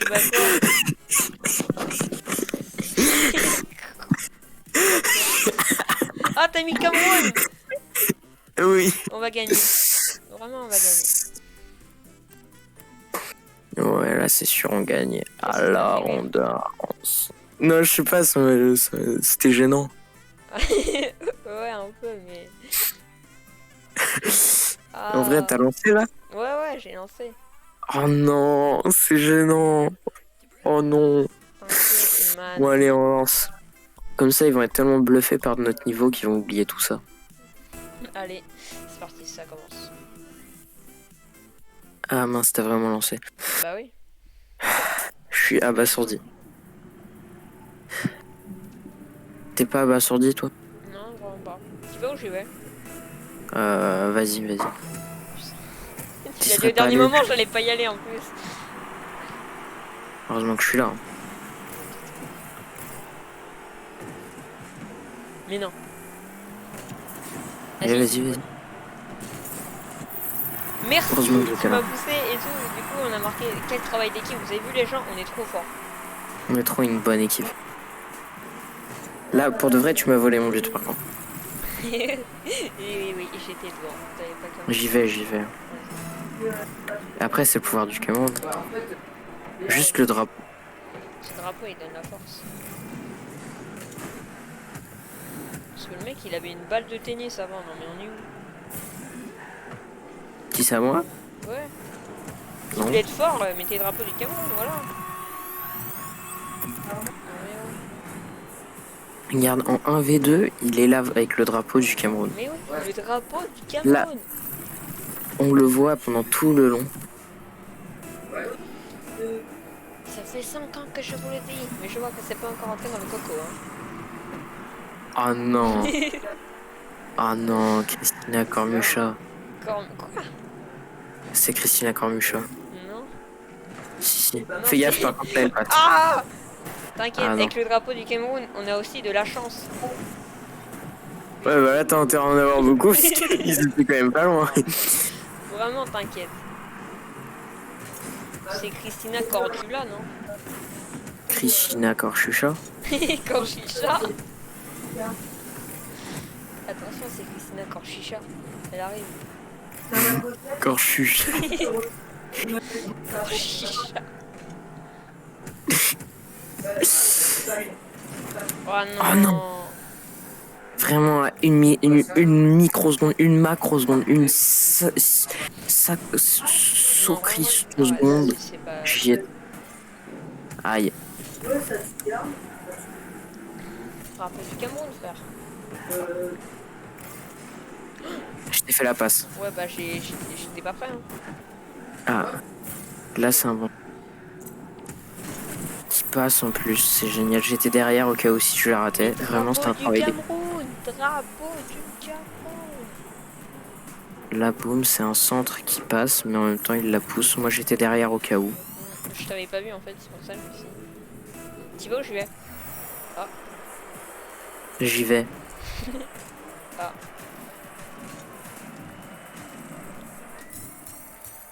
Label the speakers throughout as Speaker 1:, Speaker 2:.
Speaker 1: Bah quoi? Ah, t'as mis Cameroun!
Speaker 2: Oui.
Speaker 1: On va gagner. Vraiment, on va gagner.
Speaker 2: Ouais, là, c'est sûr, on gagne.
Speaker 1: Qu'est-ce
Speaker 2: À
Speaker 1: que t'as
Speaker 2: la
Speaker 1: fait, mec?
Speaker 2: ronde. Non, je sais pas, c'était gênant.
Speaker 1: Ouais, un peu, mais...
Speaker 2: En vrai,
Speaker 1: Ah...
Speaker 2: t'as lancé là?
Speaker 1: Ouais, j'ai lancé.
Speaker 2: Oh non, c'est gênant. Oh non.
Speaker 1: T'inquiète,
Speaker 2: Bon,
Speaker 1: man.
Speaker 2: allez, on lance. Comme ça, ils vont être tellement bluffés par notre niveau qu'ils vont oublier tout ça.
Speaker 1: Allez, c'est parti, ça commence.
Speaker 2: Ah mince, t'as vraiment lancé.
Speaker 1: Bah oui.
Speaker 2: Je suis abasourdi. T'es pas abasourdi, toi?
Speaker 1: Non, vraiment pas. Tu vas où j'y vais?
Speaker 2: Vas-y.
Speaker 1: Tu
Speaker 2: Tu
Speaker 1: l'as dit
Speaker 2: serais
Speaker 1: au
Speaker 2: pas
Speaker 1: dernier
Speaker 2: allé.
Speaker 1: moment, j'allais pas y aller en plus.
Speaker 2: Heureusement que je suis là. Hein.
Speaker 1: Mais non.
Speaker 2: Allez,
Speaker 1: Vas-y.
Speaker 2: vas-y.
Speaker 1: Merci,
Speaker 2: Heureusement que
Speaker 1: tu
Speaker 2: j'étais
Speaker 1: m'as
Speaker 2: là.
Speaker 1: poussé et tout. Du coup, on a marqué quel travail d'équipe. Vous avez vu les gens, on est trop forts.
Speaker 2: On est trop une bonne équipe. Là, pour de vrai, tu m'as volé mon but par contre.
Speaker 1: oui, j'étais devant. T'avais pas comme...
Speaker 2: J'y vais. Après, c'est le pouvoir du Cameroun. Juste le drapeau.
Speaker 1: Ce drapeau, il donne la force. Parce que le mec, il avait une balle de tennis avant. Non, mais on est où?
Speaker 2: Qui ça, moi?
Speaker 1: Ouais. Si vous
Speaker 2: Non.
Speaker 1: voulez être fort, mettez le drapeau du Cameroun, voilà. Ah,
Speaker 2: Regarde, en 1v2, il est là avec le drapeau du Cameroun.
Speaker 1: mais oui, le drapeau du
Speaker 2: Là,
Speaker 1: Cameroun.
Speaker 2: on le voit pendant tout le long.
Speaker 1: Ça fait 5 ans que je vous le dis, mais je vois que c'est pas encore entré dans le coco.
Speaker 2: Oh non.
Speaker 1: Hein.
Speaker 2: Oh non, Christina Cormucha.
Speaker 1: Quoi?
Speaker 2: C'est Christina Cormucha.
Speaker 1: Non.
Speaker 2: Si.
Speaker 1: Non,
Speaker 2: Fais gaffe par contre, là, elle passe.
Speaker 1: Ah! T'inquiète,
Speaker 2: Ah non.
Speaker 1: avec le drapeau du Cameroun, on a aussi de la chance.
Speaker 2: Ouais, bah là, t'as intérêt à en avoir beaucoup, parce qu'ils étaient quand même pas loin.
Speaker 1: Vraiment, t'inquiète. C'est Christina Cordula, non?
Speaker 2: Christina Corchucha.
Speaker 1: Corchicha. Attention, c'est Christina Corchicha. Elle arrive.
Speaker 2: Corchucha.
Speaker 1: Corchicha. Oh non.
Speaker 2: Oh non. Vraiment, à une microseconde, une macroseconde, une socristoseconde.
Speaker 1: C'est pas...
Speaker 2: J'y ai... Aïe.
Speaker 1: Drapeau du Cameroun, frère.
Speaker 2: Je t'ai fait la passe.
Speaker 1: Ouais, bah j'étais pas prêt. Hein.
Speaker 2: Ah. Là, c'est un bon. Qui passe en plus, c'est génial. J'étais derrière au cas où si tu la ratais. Vraiment, c'était un travail.
Speaker 1: Drapeau du Cameroun.
Speaker 2: La boum, c'est un centre qui passe, mais en même temps, il la pousse. Moi, j'étais derrière au cas où.
Speaker 1: Je t'avais pas vu en fait, c'est pour ça que je me suis dit. Tu vas où je vais? Ah.
Speaker 2: J'y vais.
Speaker 1: Ah.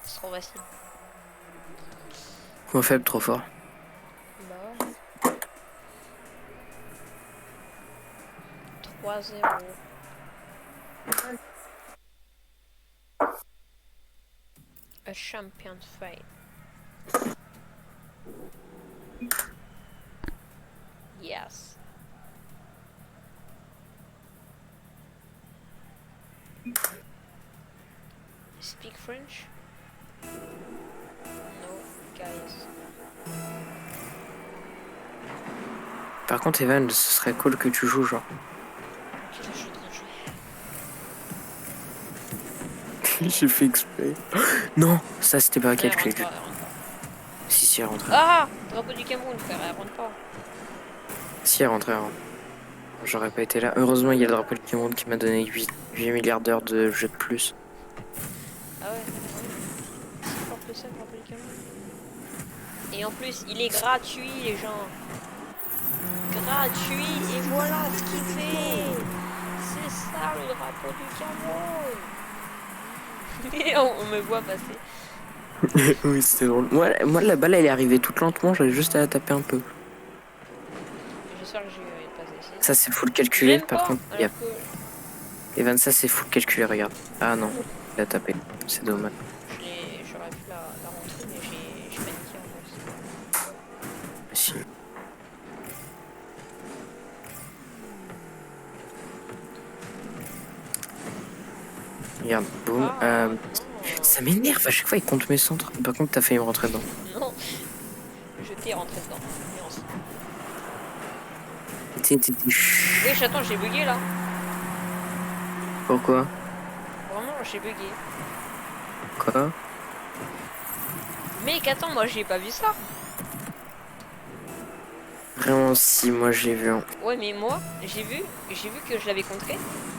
Speaker 1: C'est trop facile.
Speaker 2: Point faible, trop fort.
Speaker 1: Bah ouais. 3-0. A champion fight. Yes. Speak French? No, guys.
Speaker 2: Par contre, Evan, ce serait cool que tu joues, genre.
Speaker 1: Ok, là, je suis en train de jouer.
Speaker 2: J'ai fait exprès. Non, ça c'était pas
Speaker 1: Elle
Speaker 2: calculé.
Speaker 1: rentre pas, elle rentre pas.
Speaker 2: Si, elle est rentrée.
Speaker 1: Ah! Drapeau du Cameroun, frère, elle rentre pas.
Speaker 2: Si, elle est rentrée. J'aurais pas été là. Heureusement, il y a le drapeau du Cameroun qui m'a donné 8 milliards d'heures de jeu de plus.
Speaker 1: Ah ouais, c'est fort que ça, le drapeau du Cameroun. Et en plus, il est gratuit, les gens. Gratuit, et voilà ce qu'il fait. C'est ça le drapeau du Cameroun. Et on me voit passer.
Speaker 2: Oui, c'était drôle. Moi, la balle, elle est arrivée toute lentement, j'avais juste à la taper un peu.
Speaker 1: J'espère que je vais passer ici.
Speaker 2: Ça, c'est full calculé,
Speaker 1: Même
Speaker 2: par
Speaker 1: pas,
Speaker 2: contre,
Speaker 1: alors que
Speaker 2: Evan, ça, c'est full calculé, regarde. Ah non, il a tapé. C'est dommage.
Speaker 1: j'aurais pu la rentrer, mais j'ai paniqué en fait.
Speaker 2: Si. Regarde, boum.
Speaker 1: Ah
Speaker 2: Ça m'énerve, à chaque fois, il compte mes centres. Par contre, t'as failli me rentrer dedans.
Speaker 1: non, non, je t'ai rentré dedans. Nuance.
Speaker 2: Chut.
Speaker 1: Oui, j'attends, j'ai bugué là.
Speaker 2: Pourquoi?
Speaker 1: Vraiment, j'ai bugué.
Speaker 2: Quoi?
Speaker 1: Mec, attends, moi j'ai pas vu ça.
Speaker 2: Vraiment, si, moi, j'ai vu un...
Speaker 1: Ouais, mais moi, j'ai vu que je l'avais contré.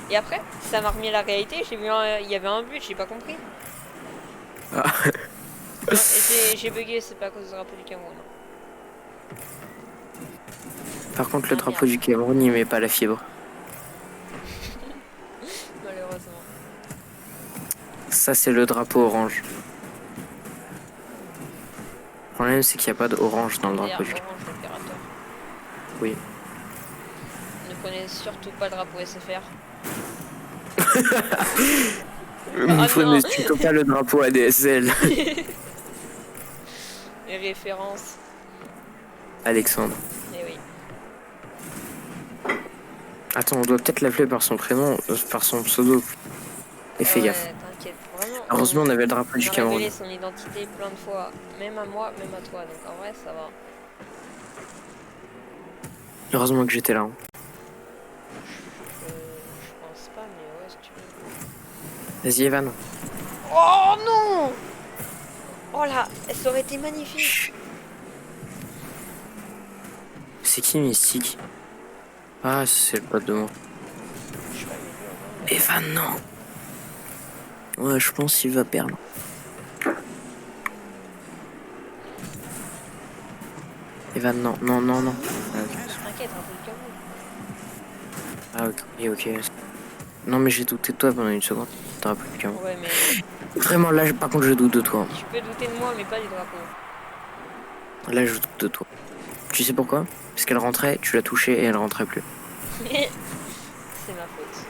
Speaker 1: Et après, ça m'a remis à la réalité. J'ai vu il y avait un but, j'ai pas compris.
Speaker 2: Ah.
Speaker 1: Non, j'ai bugué, c'est pas à cause du drapeau du Cameroun.
Speaker 2: Par contre, le
Speaker 1: Ah
Speaker 2: drapeau
Speaker 1: merde,
Speaker 2: du Cameroun, il met pas la fibre.
Speaker 1: malheureusement.
Speaker 2: Ça, c'est le drapeau orange. Le problème, c'est qu'il n'y a pas d'orange dans le drapeau
Speaker 1: Vert,
Speaker 2: du Cameroun.
Speaker 1: orange, l'opérateur.
Speaker 2: Oui.
Speaker 1: Ne prenez surtout pas le drapeau SFR.
Speaker 2: Ne
Speaker 1: Ah non.
Speaker 2: prenez surtout pas le drapeau ADSL.
Speaker 1: Les références.
Speaker 2: Alexandre.
Speaker 1: Eh oui.
Speaker 2: Attends, on doit peut-être l'appeler par son prénom, par son pseudo. Et fais gaffe.
Speaker 1: Ouais, t'inquiète. Vraiment,
Speaker 2: Heureusement, on avait le drapeau du
Speaker 1: on a
Speaker 2: Cameroun.
Speaker 1: révélé son identité plein de fois. Même à moi, même à toi. Donc en vrai, ça va.
Speaker 2: Heureusement que j'étais là. Hein.
Speaker 1: Je pense pas, mais ouais, si tu veux.
Speaker 2: Vas-y, Evan.
Speaker 1: Oh non! Oh là, ça aurait été magnifique.
Speaker 2: Chut. C'est qui Mystique? Ah, c'est le pote de moi.
Speaker 1: Je sais pas, mais
Speaker 2: Evan, non. Ouais, je pense qu'il va perdre. Evan, non, non, non, non.
Speaker 1: t'inquiète, un peu le Cameroun.
Speaker 2: Ah, ok, ok. Non, mais j'ai douté de toi pendant une seconde. Drapeau du Cameroun.
Speaker 1: Ouais, mais
Speaker 2: Vraiment, là, par contre, je doute de toi.
Speaker 1: tu peux douter de moi, mais pas du drapeau.
Speaker 2: Là, je doute de toi. Tu sais pourquoi? Parce qu'elle rentrait, tu l'as touchée et elle rentrait plus.
Speaker 1: C'est ma faute.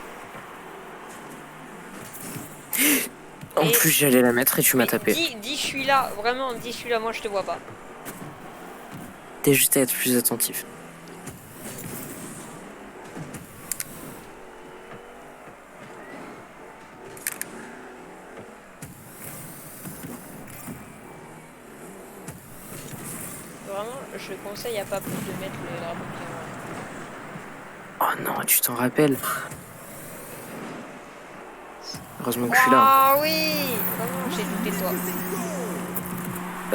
Speaker 2: En
Speaker 1: Et-
Speaker 2: plus, j'allais la mettre et tu m'as
Speaker 1: Mais
Speaker 2: tapé.
Speaker 1: dis, je suis là. Vraiment, dis, je suis là. Moi, je te vois pas.
Speaker 2: T'es juste à être plus attentif.
Speaker 1: Vraiment, je conseille à pas plus de mettre le drapeau du Cameroun.
Speaker 2: Oh non, tu t'en rappelles? Heureusement que je suis là.
Speaker 1: Ah oui! Vraiment, j'ai douté de toi.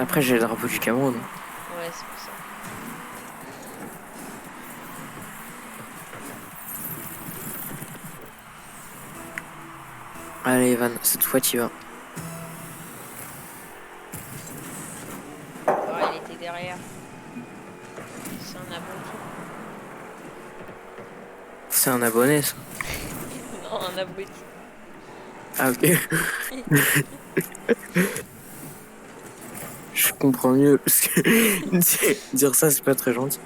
Speaker 2: Après, j'ai le drapeau du Cameroun.
Speaker 1: Ouais, c'est pour ça.
Speaker 2: Allez, Evan, cette fois, tu vas.
Speaker 1: Ah, il était derrière. C'est un abruti.
Speaker 2: C'est un abonné, ça.
Speaker 1: Non, un abruti.
Speaker 2: Ah, ok. Je comprends mieux. Parce que dire ça, c'est pas très gentil.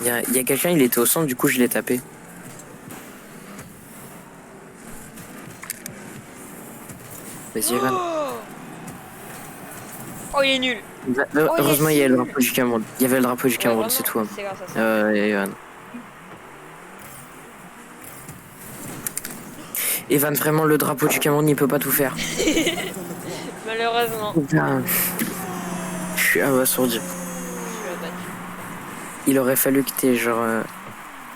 Speaker 2: Il y a quelqu'un, il était au centre, du coup, je l'ai tapé. Vas-y, Evan.
Speaker 1: Oh, il est nul.
Speaker 2: Heureusement, il y a le drapeau du Cameroun. Il y avait le drapeau du
Speaker 1: Ouais,
Speaker 2: Cameroun,
Speaker 1: vraiment,
Speaker 2: c'est tout. Hein.
Speaker 1: c'est grâce à ça.
Speaker 2: Evan. Evan, vraiment, le drapeau du Cameroun, il peut pas tout faire.
Speaker 1: Malheureusement.
Speaker 2: Putain. Je suis abasourdi.
Speaker 1: Je suis abattu.
Speaker 2: Il aurait fallu que t'aies genre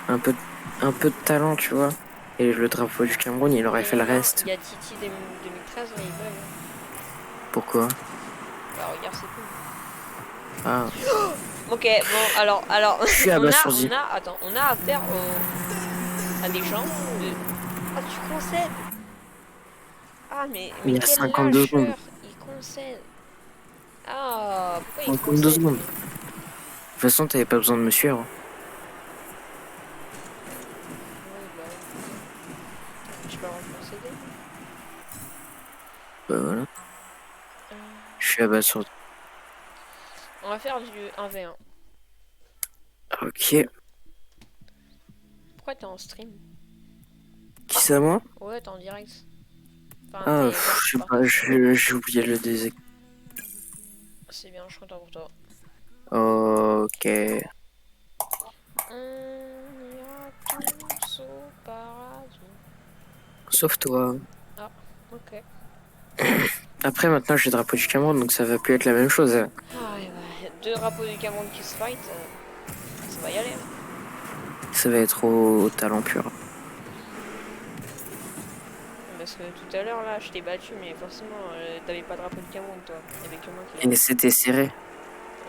Speaker 2: un peu, un peu de talent, tu vois. Et le drapeau du Cameroun, il aurait fait le reste.
Speaker 1: Il y a Titi 2013, là, il bug.
Speaker 2: Pourquoi?
Speaker 1: Bah, regarde, c'est tout.
Speaker 2: Ah,
Speaker 1: Ok, bon, alors,
Speaker 2: je suis abasourdi.
Speaker 1: on a affaire à des gens de... Ah, tu concèdes. Ah,
Speaker 2: Il y a
Speaker 1: quel
Speaker 2: 52 secondes.
Speaker 1: lâcheur. Il concède. Ah, pourquoi il
Speaker 2: 52
Speaker 1: concède,
Speaker 2: secondes. De
Speaker 1: lui?
Speaker 2: toute façon, t'avais pas besoin de me suivre.
Speaker 1: Ouais, bah, je peux avoir concédé.
Speaker 2: Bah voilà.
Speaker 1: Euh,
Speaker 2: Je suis abasourdi.
Speaker 1: On va faire du 1v1.
Speaker 2: Ok.
Speaker 1: Pourquoi t'es en stream?
Speaker 2: Qui ça, moi?
Speaker 1: Ouais, t'es en direct. Enfin,
Speaker 2: Ah,
Speaker 1: t'es genre,
Speaker 2: je
Speaker 1: tu
Speaker 2: sais pas,
Speaker 1: participes.
Speaker 2: j'ai oublié de le désactiver.
Speaker 1: C'est bien, je suis content pour toi.
Speaker 2: Ok.
Speaker 1: On ira tous au paradis.
Speaker 2: Sauf toi.
Speaker 1: Ah, ok.
Speaker 2: Après, maintenant, j'ai le drapeau du Cameroun, donc ça va plus être la même chose.
Speaker 1: Ah, ouais, bah, deux drapeaux du Cameroun qui se fight, ça va y aller. Hein.
Speaker 2: Ça va être au talent pur.
Speaker 1: Parce que tout à l'heure, là, je t'ai battu, mais forcément, t'avais pas de drapeau du Cameroun, toi. Il y avait que moi qui
Speaker 2: Et
Speaker 1: l'avais.
Speaker 2: c'était serré.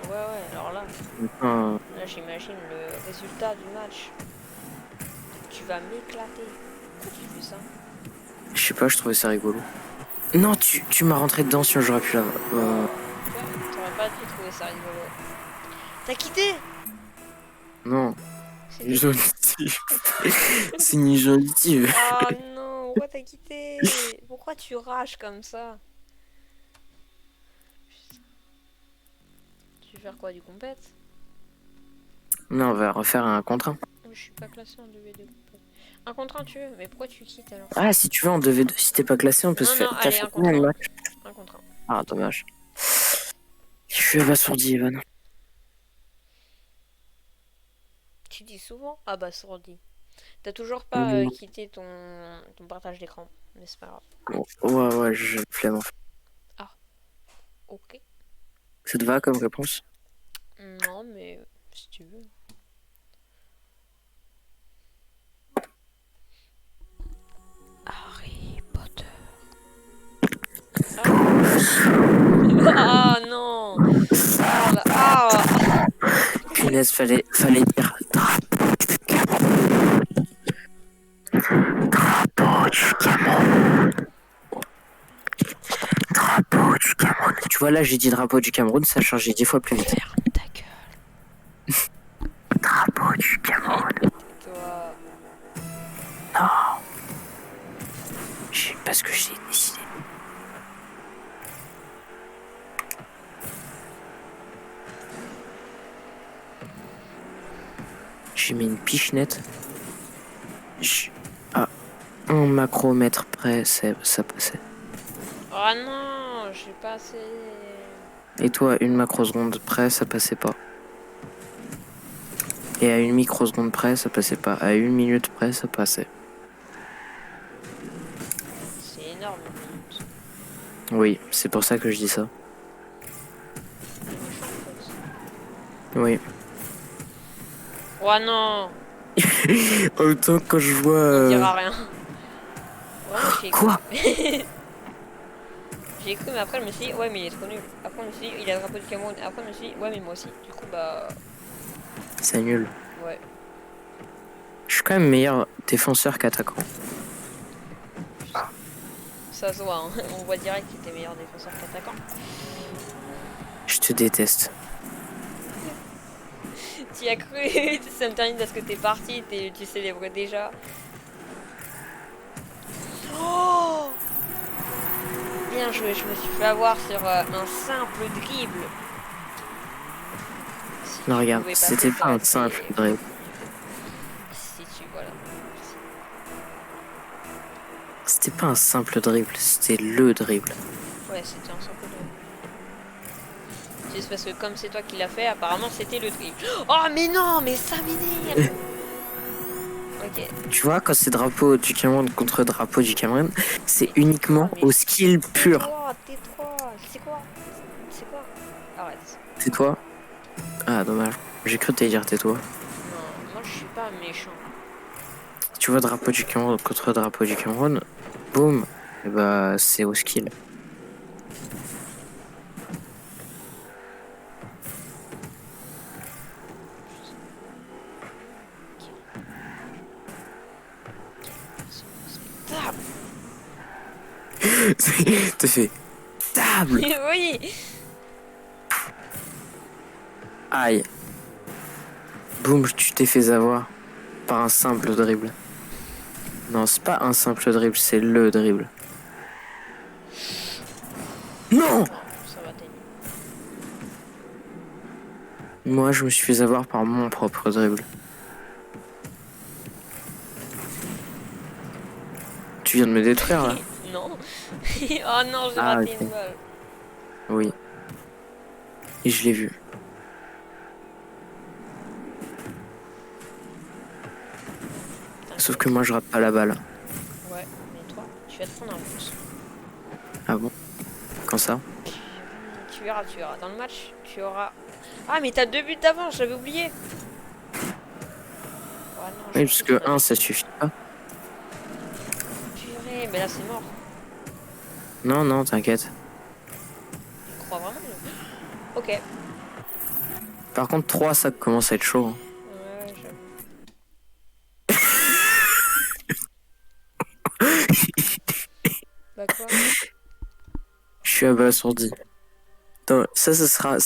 Speaker 1: Ouais, ouais, alors là,
Speaker 2: Enfin,
Speaker 1: là j'imagine le résultat du match. Tu vas m'éclater. Pourquoi tu fais ça?
Speaker 2: je sais pas, je trouvais ça rigolo. Non, tu m'as rentré dedans, sinon j'aurais pu l'avoir.
Speaker 1: Tu vois, t'aurais pas dû trouver ça rigolo. T'as quitté?
Speaker 2: Non,
Speaker 1: C'était qui?
Speaker 2: gentil. C'est ni gentil.
Speaker 1: Ah non, pourquoi t'as quitté? Pourquoi tu rages comme ça? Tu veux faire quoi, du compète?
Speaker 2: Non, on va refaire un contre 1.
Speaker 1: Je suis pas classé en 2v2 compète. Un contre un tu veux, mais pourquoi tu quittes alors?
Speaker 2: Ah, si tu veux, en 2v2, si t'es pas classé, on peut se
Speaker 1: Non,
Speaker 2: faire.
Speaker 1: non,
Speaker 2: T'as
Speaker 1: allez,
Speaker 2: fait
Speaker 1: un
Speaker 2: combien
Speaker 1: contre
Speaker 2: le
Speaker 1: un.
Speaker 2: match?
Speaker 1: Un contre un.
Speaker 2: Ah, dommage. Je suis abasourdi, Evan.
Speaker 1: Tu dis souvent? Ah bah, sourdi. T'as toujours pas
Speaker 2: Mm.
Speaker 1: quitté ton partage d'écran, mais c'est pas grave.
Speaker 2: Bon, ouais, ouais, j'ai le flemme en fait.
Speaker 1: Ah, ok.
Speaker 2: Ça te va comme réponse?
Speaker 1: Non, mais si tu veux. Harry Potter. Ah, ah non. Ah, là, ah.
Speaker 2: Punaise, fallait dire drapeau du Cameroun. Drapeau du Cameroun. Tu vois, là, j'ai dit drapeau du Cameroun, ça a changé 10 fois plus vite.
Speaker 1: Ferme ta gueule.
Speaker 2: Drapeau du Cameroun.
Speaker 1: Toi.
Speaker 2: Non, parce que j'ai décidé. J'ai mis une pichenette. À un macromètre près, ça passait.
Speaker 1: Oh non, j'ai pas assez.
Speaker 2: Et toi, une macroseconde près, ça passait pas. Et à une microseconde près, ça passait pas. À une minute près, ça passait.
Speaker 1: C'est énorme, une minute.
Speaker 2: Oui, c'est pour ça que je dis ça.
Speaker 1: C'est méchant, en fait.
Speaker 2: Oui.
Speaker 1: Oh non.
Speaker 2: En même temps, quand je vois.
Speaker 1: On dira rien. Ouais, mais j'ai cru.
Speaker 2: Quoi?
Speaker 1: J'ai cru, mais après, je me suis dit, ouais, mais il est trop nul. Après, je me suis dit, il a le drapeau du Cameroun. Après, je me suis dit, ouais, mais moi aussi. Du coup, bah.
Speaker 2: C'est nul.
Speaker 1: Ouais.
Speaker 2: Je suis quand même meilleur défenseur qu'attaquant.
Speaker 1: Ça se voit, hein. On voit direct qu'il était meilleur défenseur qu'attaquant.
Speaker 2: Je te déteste.
Speaker 1: Tu y as cru, ça me termine parce que t'es parti, tu célébrais déjà. Oh, bien joué, je me suis fait avoir sur un simple dribble. Si
Speaker 2: Non,
Speaker 1: tu
Speaker 2: regarde,
Speaker 1: pouvais
Speaker 2: c'était pas un
Speaker 1: passer,
Speaker 2: simple dribble.
Speaker 1: si tu, voilà.
Speaker 2: C'était pas un simple dribble, c'était le dribble.
Speaker 1: Ouais, c'était un simple dribble. C'est parce que comme c'est toi qui l'as fait, apparemment c'était le dribble. Oh mais non, mais ça m'énerve. Ok.
Speaker 2: Tu vois, quand c'est drapeau du Cameroun contre drapeau du Cameroun, c'est uniquement
Speaker 1: mais
Speaker 2: au skill pur.
Speaker 1: Tais-toi. C'est quoi? C'est quoi? Arrête.
Speaker 2: C'est toi? Ah, dommage. J'ai cru t'allais dire tais-toi.
Speaker 1: Non, moi je suis pas méchant.
Speaker 2: Tu vois, drapeau du Cameroun contre drapeau du Cameroun, boum, et bah c'est au skill.
Speaker 1: Table.
Speaker 2: T'as fait table.
Speaker 1: Oui.
Speaker 2: Aïe. Boum, tu t'es fait avoir par un simple dribble. Non, c'est pas un simple dribble, c'est le dribble. Non!
Speaker 1: Ça va, t'es nul.
Speaker 2: Moi, je me suis fait avoir par mon propre dribble. Tu viens de me détruire, là?
Speaker 1: Non. Oh non, j'ai
Speaker 2: Ah,
Speaker 1: raté
Speaker 2: ok.
Speaker 1: une balle.
Speaker 2: Oui. Et je l'ai vu. Sauf que moi, je rate pas la balle.
Speaker 1: Ouais, mais toi, tu vas te prendre un but.
Speaker 2: Ah bon? Quand ça?
Speaker 1: Tu verras, tu verras. Dans le match, tu auras... Ah, mais t'as 2 buts d'avance, j'avais oublié. Oh non,
Speaker 2: Oui,
Speaker 1: j'ai
Speaker 2: parce
Speaker 1: pris
Speaker 2: que
Speaker 1: un
Speaker 2: 1, ça suffit pas.
Speaker 1: purée, mais là c'est mort.
Speaker 2: Non, non, t'inquiète.
Speaker 1: Tu crois vraiment Ok.
Speaker 2: Par contre, 3, ça commence à être chaud, hein.
Speaker 1: Ouais, j'avoue. Bah quoi?
Speaker 2: Je suis abasourdi. Attends, ça sera...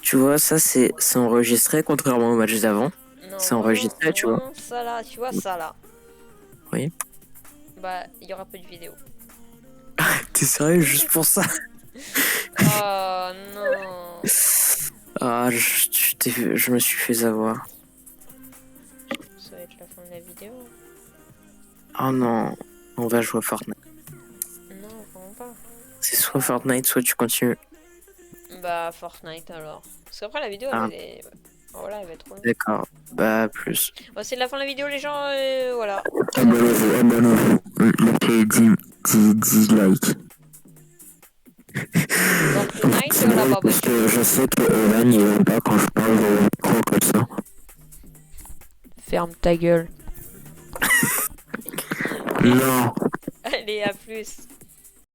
Speaker 2: Tu vois, ça, c'est enregistré, contrairement au match d'avant.
Speaker 1: Non,
Speaker 2: C'est
Speaker 1: vraiment,
Speaker 2: enregistré, tu vois.
Speaker 1: vraiment ça là, tu vois ça là.
Speaker 2: Oui.
Speaker 1: Bah, il y aura pas de vidéo.
Speaker 2: T'es sérieux, juste pour ça?
Speaker 1: Oh non.
Speaker 2: Ah, je me suis fait avoir.
Speaker 1: Ça va être la fin de la vidéo.
Speaker 2: Oh non, on va jouer à Fortnite.
Speaker 1: Non, vraiment pas.
Speaker 2: C'est soit Fortnite, soit tu continues.
Speaker 1: Bah, Fortnite alors. Parce qu'après la vidéo,
Speaker 2: Ah,
Speaker 1: voilà, elle va être trop longue.
Speaker 2: d'accord. Bah, plus.
Speaker 1: Bon, c'est la fin de la vidéo, les gens. Voilà.
Speaker 2: Abonnez-vous, abonnez-vous. Mettez 10 likes.
Speaker 1: Dans Tonight, la
Speaker 2: Parce
Speaker 1: barbecue.
Speaker 2: que je sais que Evan, il aime pas quand je parle au micro comme ça.
Speaker 1: Ferme ta gueule.
Speaker 2: Non.
Speaker 1: Allez, à plus.